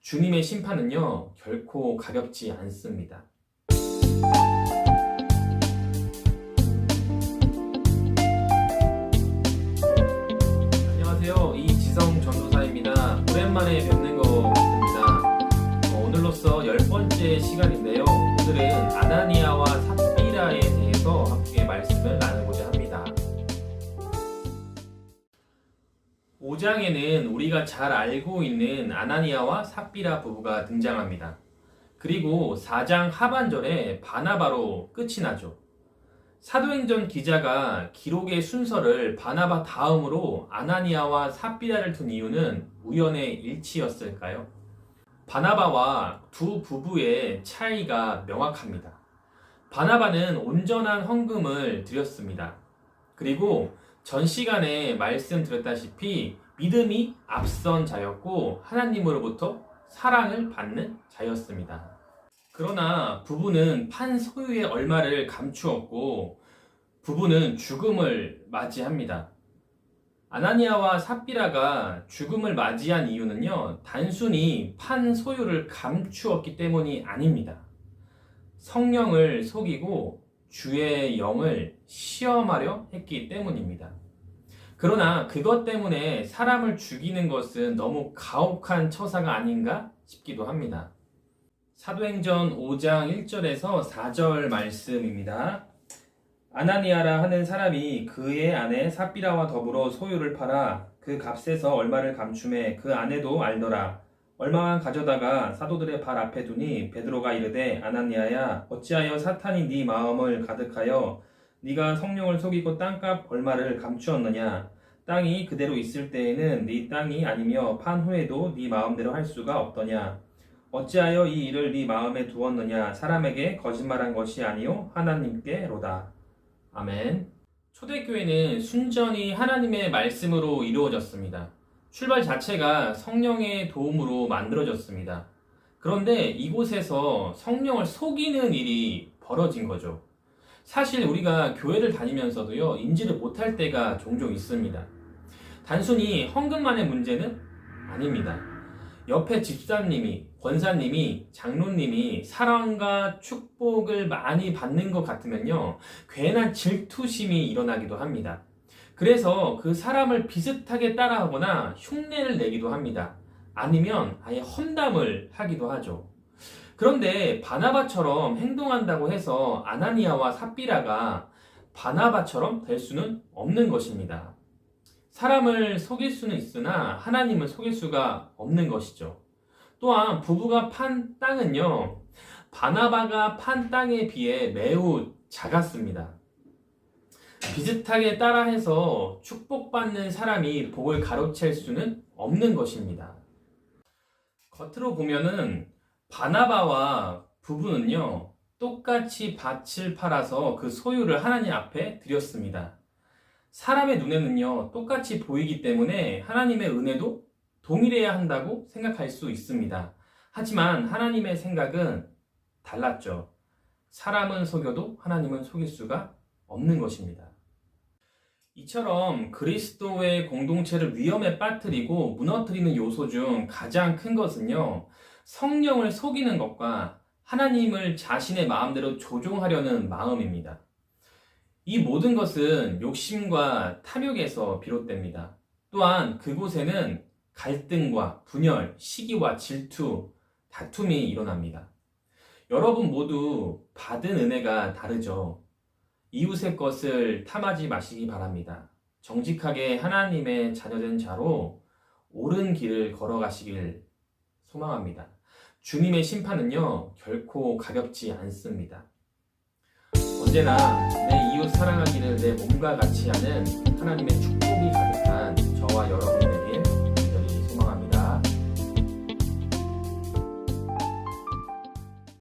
주님의 심판은요, 결코 가볍지 않습니다. 안녕하세요. 이지성 전도사입니다. 오랜만에 뵙는 것 같습니다. 오늘로써 10번째 시간인데요. 오늘은 아나니아와 삽비라에 대해서 함께 말씀을 나누고자 합니다. 5장에는 우리가 잘 알고 있는 아나니아와 삽비라 부부가 등장합니다. 그리고 4장 하반절에 바나바로 끝이 나죠. 사도행전 기자가 기록의 순서를 바나바 다음으로 아나니아와 삽비라를 둔 이유는 우연의 일치였을까요? 바나바와 두 부부의 차이가 명확합니다. 바나바는 온전한 헌금을 드렸습니다. 그리고 전 시간에 말씀드렸다시피 믿음이 앞선 자였고 하나님으로부터 사랑을 받는 자였습니다. 그러나 부부는 판 소유의 얼마를 감추었고 부부는 죽음을 맞이합니다. 아나니아와 삽비라가 죽음을 맞이한 이유는요, 단순히 판 소유를 감추었기 때문이 아닙니다. 성령을 속이고 주의 영을 시험하려 했기 때문입니다. 그러나 그것 때문에 사람을 죽이는 것은 너무 가혹한 처사가 아닌가 싶기도 합니다. 사도행전 5장 1절에서 4절 말씀입니다. 아나니아라 하는 사람이 그의 아내 삽비라와 더불어 소유를 팔아 그 값에서 얼마를 감춤해 그 아내도 알더라. 얼마만 가져다가 사도들의 발 앞에 두니 베드로가 이르되 아나니아야 어찌하여 사탄이 네 마음을 가득하여 네가 성령을 속이고 땅값 얼마를 감추었느냐. 땅이 그대로 있을 때에는 네 땅이 아니며 판 후에도 네 마음대로 할 수가 없더냐. 어찌하여 이 일을 네 마음에 두었느냐. 사람에게 거짓말한 것이 아니요 하나님께로다. 아멘. 초대교회는 순전히 하나님의 말씀으로 이루어졌습니다. 출발 자체가 성령의 도움으로 만들어졌습니다. 그런데 이곳에서 성령을 속이는 일이 벌어진 거죠. 사실 우리가 교회를 다니면서도요, 인지를 못할 때가 종종 있습니다. 단순히 헌금만의 문제는 아닙니다. 옆에 집사님이, 권사님이, 장로님이 사랑과 축복을 많이 받는 것 같으면요, 괜한 질투심이 일어나기도 합니다. 그래서 그 사람을 비슷하게 따라하거나 흉내를 내기도 합니다. 아니면 아예 험담을 하기도 하죠. 그런데 바나바처럼 행동한다고 해서 아나니아와 삽비라가 바나바처럼 될 수는 없는 것입니다. 사람을 속일 수는 있으나 하나님을 속일 수가 없는 것이죠. 또한 부부가 판 땅은요, 바나바가 판 땅에 비해 매우 작았습니다. 비슷하게 따라해서 축복받는 사람이 복을 가로챌 수는 없는 것입니다. 겉으로 보면은 바나바와 부부는요, 똑같이 밭을 팔아서 그 소유를 하나님 앞에 드렸습니다. 사람의 눈에는요, 똑같이 보이기 때문에 하나님의 은혜도 동일해야 한다고 생각할 수 있습니다. 하지만 하나님의 생각은 달랐죠. 사람은 속여도 하나님은 속일 수가 없는 것입니다. 이처럼 그리스도의 공동체를 위험에 빠뜨리고 무너뜨리는 요소 중 가장 큰 것은요, 성령을 속이는 것과 하나님을 자신의 마음대로 조종하려는 마음입니다. 이 모든 것은 욕심과 탐욕에서 비롯됩니다. 또한 그곳에는 갈등과 분열, 시기와 질투, 다툼이 일어납니다. 여러분 모두 받은 은혜가 다르죠. 이웃의 것을 탐하지 마시기 바랍니다. 정직하게 하나님의 자녀된 자로 옳은 길을 걸어가시길 소망합니다. 주님의 심판은요, 결코 가볍지 않습니다. 언제나 내 이웃 사랑하기를 내 몸과 같이 하는 하나님의 축복이 가득한